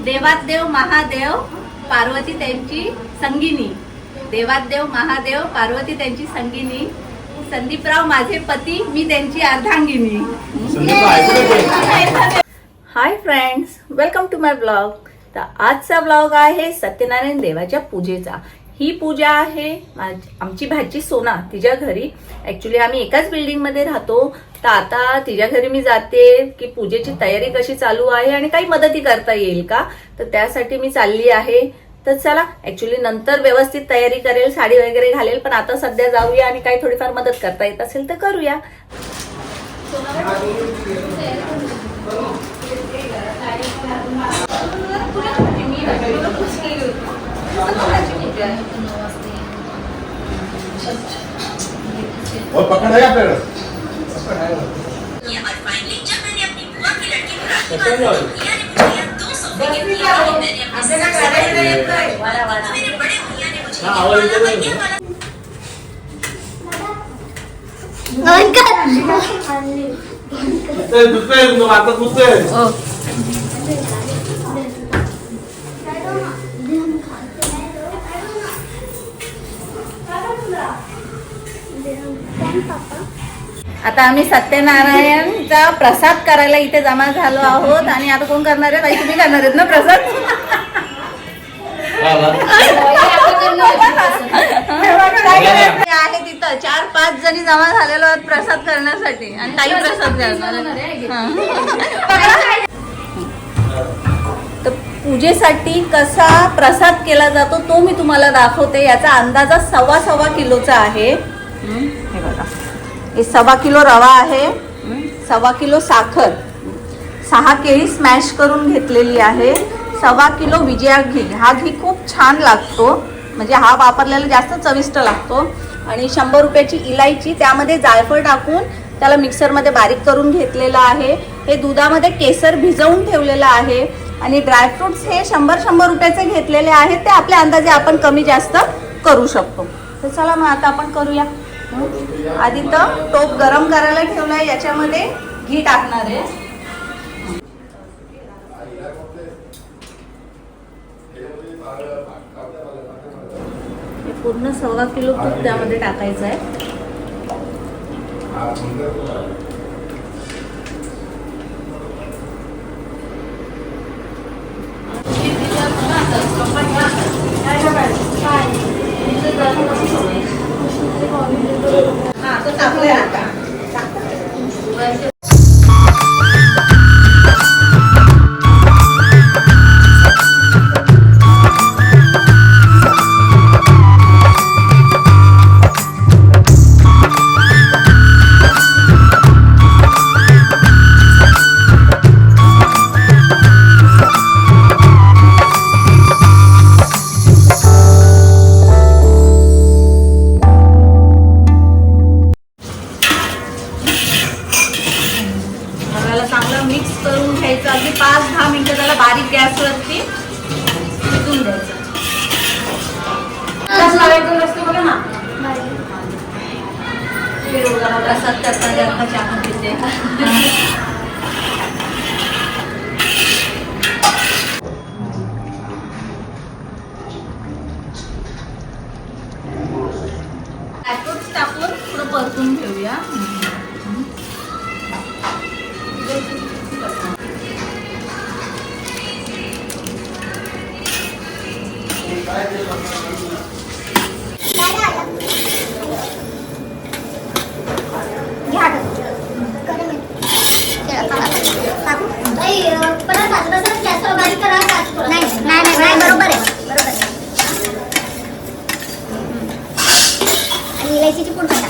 देवादेव महादेव पार्वती त्यांची संगिनी, देवादेव महादेव पार्वती त्यांची संगिनी, संदीपराव माझे पती, मी त्यांची अर्धांगिनी. Hi friends, welcome to my blog. तर आजचा ब्लॉग आहे सत्यनारायण देवाच्या पूजेचा. ही पूजा आहे आमची भाची सोना तिच्या घरी. ऍक्च्युली आम्ही एकाच बिल्डिंगमध्ये राहतो. तर आता तिच्या घरी मी जाते की पूजेची तयारी कशी चालू आहे आणि काही मदती करता येईल का, तर त्यासाठी मी चालली आहे. तर चला, ऍक्च्युली नंतर व्यवस्थित तयारी करेल, साडी वगैरे घालेल, पण आता सध्या जाऊया आणि काही थोडीफार मदत करता येत असेल तर करूया. और पकड़ है आपने? ये और फाइनली जब मैंने अपनी बुआ की लड़की को राखी बांधी, भैया ने मुझे ये 2 सोफे गिफ्ट किया और मैंने अपने सर से मेरे बड़े भैया ने मुझे ये वाला दूसरे आता दूसरे आता आम्ही सत्यनारायणचा प्रसाद करायला इथे जमा झालो आहोत. आणि आता कोण करणार आहे? ताई, तुम्ही करणार आहेत ना प्रसाद? आहे तिथं 4-5 जणी जमा झालेलो आहोत प्रसाद करण्यासाठी. आणि ताई प्रसाद करणार. तर पूजेसाठी कसा प्रसाद केला जातो तो मी तुम्हाला दाखवते. याचा अंदाजा 1.25 किलोचा आहे. हे बघा, हे 1.25 किलो रवा आहे, 1.25 किलो साखर, 6 केळी स्मॅश करून घेतलेली आहे, 1.25 किलो विजया घी. हा घी खूप छान लागतो, म्हणजे हा वापरलेला जास्त चविष्ट लागतो. आणि 100 रुपयाची इलायची, त्यामध्ये जायफळ टाकून त्याला मिक्सरमध्ये बारीक करून घेतलेलं आहे. हे दुधामध्ये केसर भिजवून ठेवलेलं आहे. आणि ड्रायफ्रुट्स हे 100 रुपयाचे घेतलेले आहेत. ते आपल्या अंदाजे आपण कमी जास्त करू शकतो. तर चला मग आता आपण करूया. आधी तर टोप गरम करायला ठेवलाय, याच्यामध्ये घी टाकणार आहे. पूर्ण 1.25 किलो तूप त्यामध्ये टाकायचं आहे. तो टाकूया आता. मिक्स करून घ्यायचं. अगदी 5-10 मिनिटं त्याला बारीक गॅसवरती शिजून द्यायचं. प्रसाद करताना चहा पिते. ड्रायफ्रुट्स टाकून थोडं परतून घेऊया. नाही बरोबर आहे. आणि इलायचीची पूड पण टाका.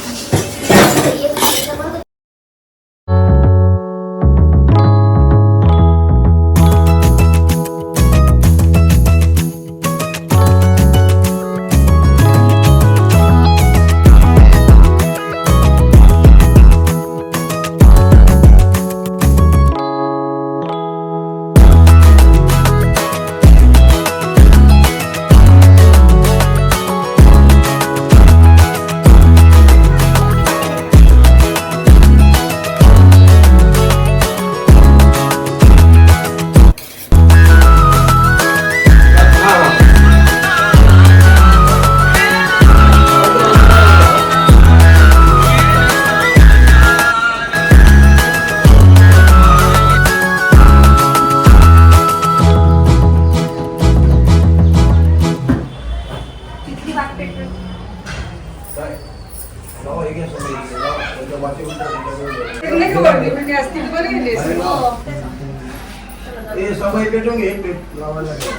बाई पेटून घे पेट लावायला लागेल.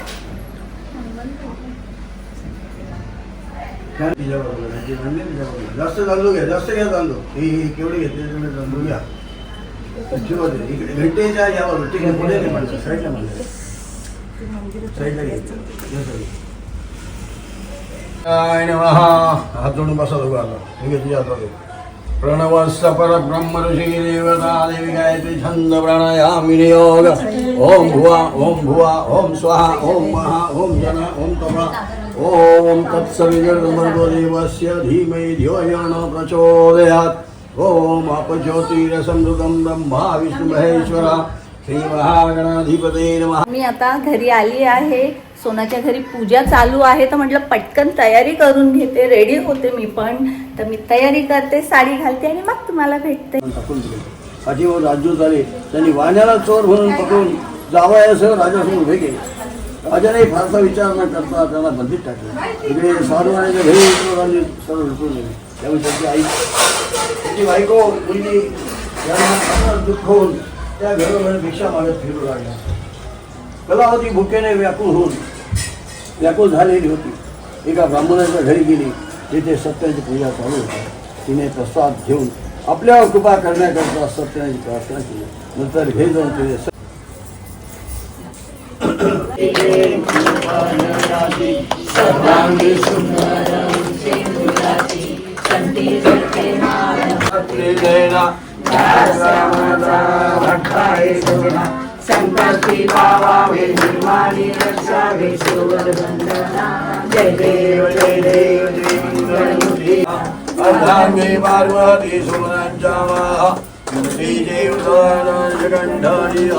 जास्त तांदूळ घ्या जास्त घ्या तांदूळ ही केवढे घेतले तेवढे तांदूळ घ्या. इकडे घंटेच्या यावर ठीक आहे पुढे नाही म्हणतात साईडला म्हणतात साईडला घ्यायचं. हात जोडून बसा दोघं आता ठीक आहे तुझ्या हातात प्रणवस्ස परब्रह्म ऋषी देवता देवी गायत्री छंद प्राणायामी योग ओम भुवा ओम स्वाहा ओम महा ओम जना ओम तपा ओम तत्सवितुर्भर्गो देवस्य धीमहि धियो यो न प्रचोदयात् ओम अपज्योतिरसमृतं ब्रह्मा विष्णु महेश्वरा श्री महागणाधिपते नमः. मी आता घरी आली आहे. सोनाच्या घरी पूजा चालू आहे तर म्हटलं पटकन तयारी करून घेते. रेडी होते मी पण. तर मी तयारी करते, साडी घालते आणि मग तुम्हाला भेटते. टाकून दिले पाठीवर राजू झाले त्यांनी वाण्याला चोर म्हणून पकडून जावयासह राजासमोर उभे केले. राजाने फारसा विचार न करता त्यांना बंदीत टाकले. इकडे साधूवाण्याच्या घरी चोरांनी सर्व लुटून नेले. त्यामुळे त्यांची आई त्याची बायको मुलगी यांना दुःख होऊन त्या घरोघरी भिक्षा मागत फिरू लागल्या. कलावती भुकेने व्याकुळ झालेली होती. एका ब्राह्मणाच्या घरी गेली. तिथे सत्याची पूजा चालू होती. तिने प्रसाद घेऊन आपल्यावर कृपा करण्याकरता सत्याची प्रार्थना केली. नंतर घे जाऊन तिने संकल्पी भावावे निर्माणी रक्षावे शिववंदना जय देव जय देव जय अर्धांगे पार्वती सुमनांचावा श्री देव जगंधारी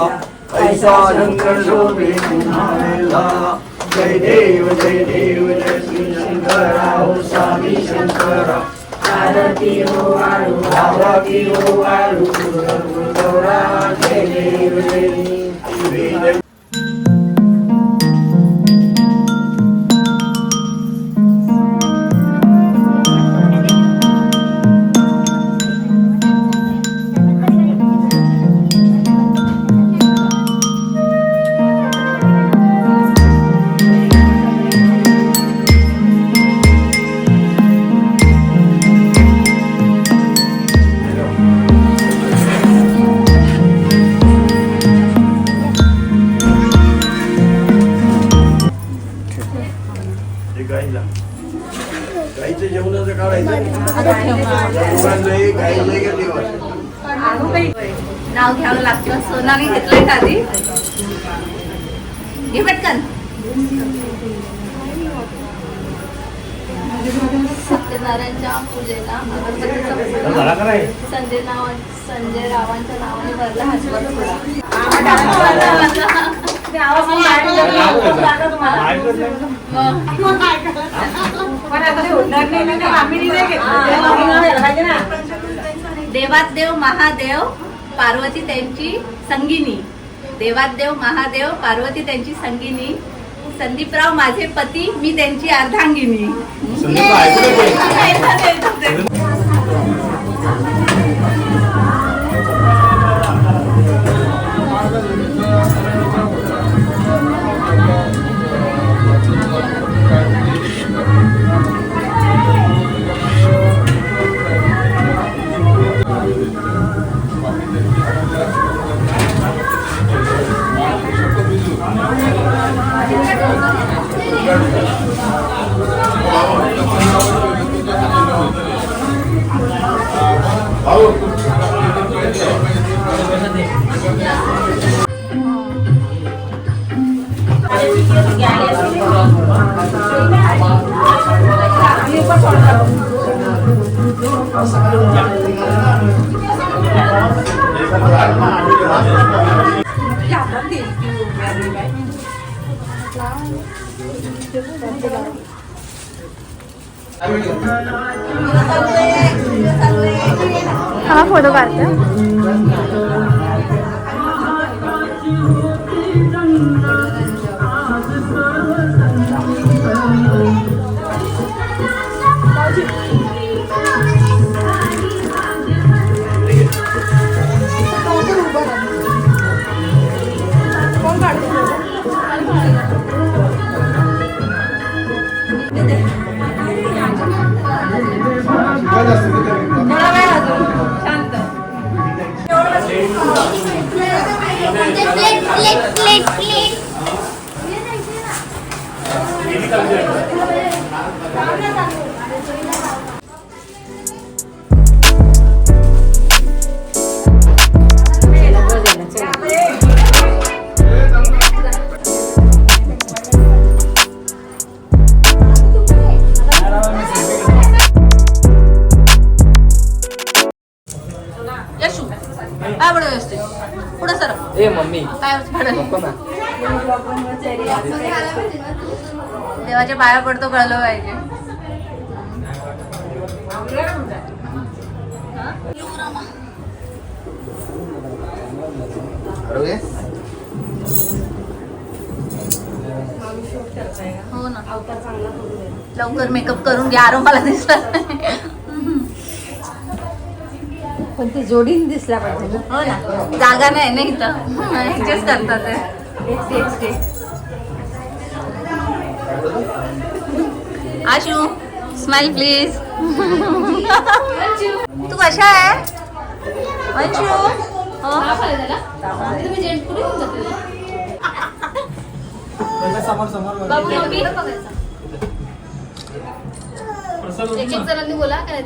ऐसा शंकर शोभे तुम्हारेला. जय देव जय श्री शंकरा हो स्वामी शंकरा. आरती हो वाळू आरती हो वाळू गौरा. जय देव जय देव. गाईचं जेवणाचं काढायचं नाव घ्यावं लागतं. सोनाने घेतलंय का आधी? घे पटकन. सत्यनारायणच्या पूजेला संजय रावांच्या नावाने भरला हसवत देवात देव महादेव पार्वती त्यांची संगिनी. देवात देव महादेव पार्वती त्यांची संगिनी. संदीपराव माझे पती मी त्यांची अर्धांगिनी. हा फोटो काढते. कोण काढतो? यशू काय बडं व्यवस्थित पुढं सर ए मम्मी काय बडं नको ना. देवाच्या पाया पडतो कळलं पाहिजे. हो ना लवकर मेकअप करून घ्या आरो मला दिसला पण ती जोडीने दिसला पाहिजे हो ना जागा नाही ना इथं ऍडजस्ट करतात ते. Ashu smile please. तू कशा आहे अंशू? हो बोला काय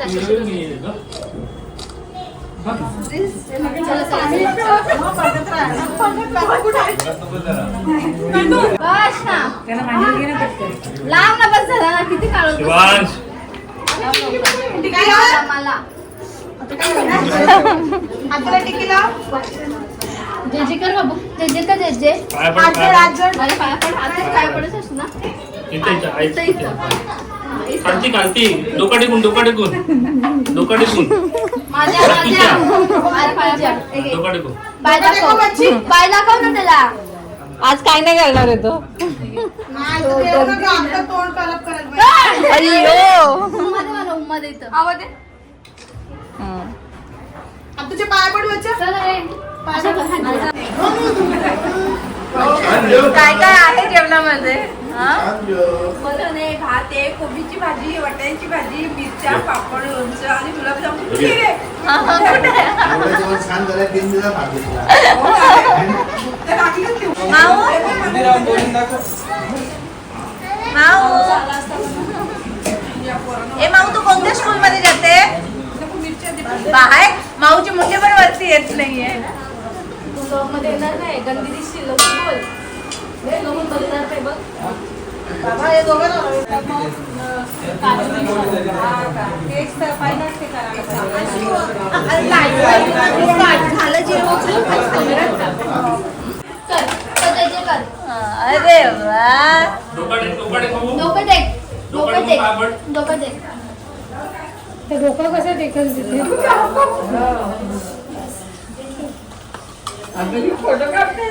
बस ना लांब ना बस झाला ना किती काळ मला जे जे कर बाबू जे जे कर जे जे माझ्या पाया पड हातात पाया पडत असतो ना कालती डोका टेकून डोका टेकून माझ्या पाया डोका टेकून पाय दाखव ना त्याला. आज काय नाही घालणार आहे तो उम्मा देत आवाज तुझे पाय पडवायचे काय काय आहे जेवणामध्ये? भात आहे, कोबीची भाजी, वाटाण्याची भाजी, मिरच्या, पापड, लोणचं आणि गुलाबजामुन. छान झालं 3 दिवस माऊ ए माऊ तू कोणत्या स्कूल मध्ये जाते? बाहेर माऊची मुंडे पण वरती येत नाहीये. मध्ये येणार नाही गंदी दिसतील लोक बोल लोक बघणार ते बघ बाबा हे दोघं झालं जेवण. कर कर जे कर अरे वा डोकं टेक डोकं टेक ते डोकं कसं टेकल तिथे फोटो काढते.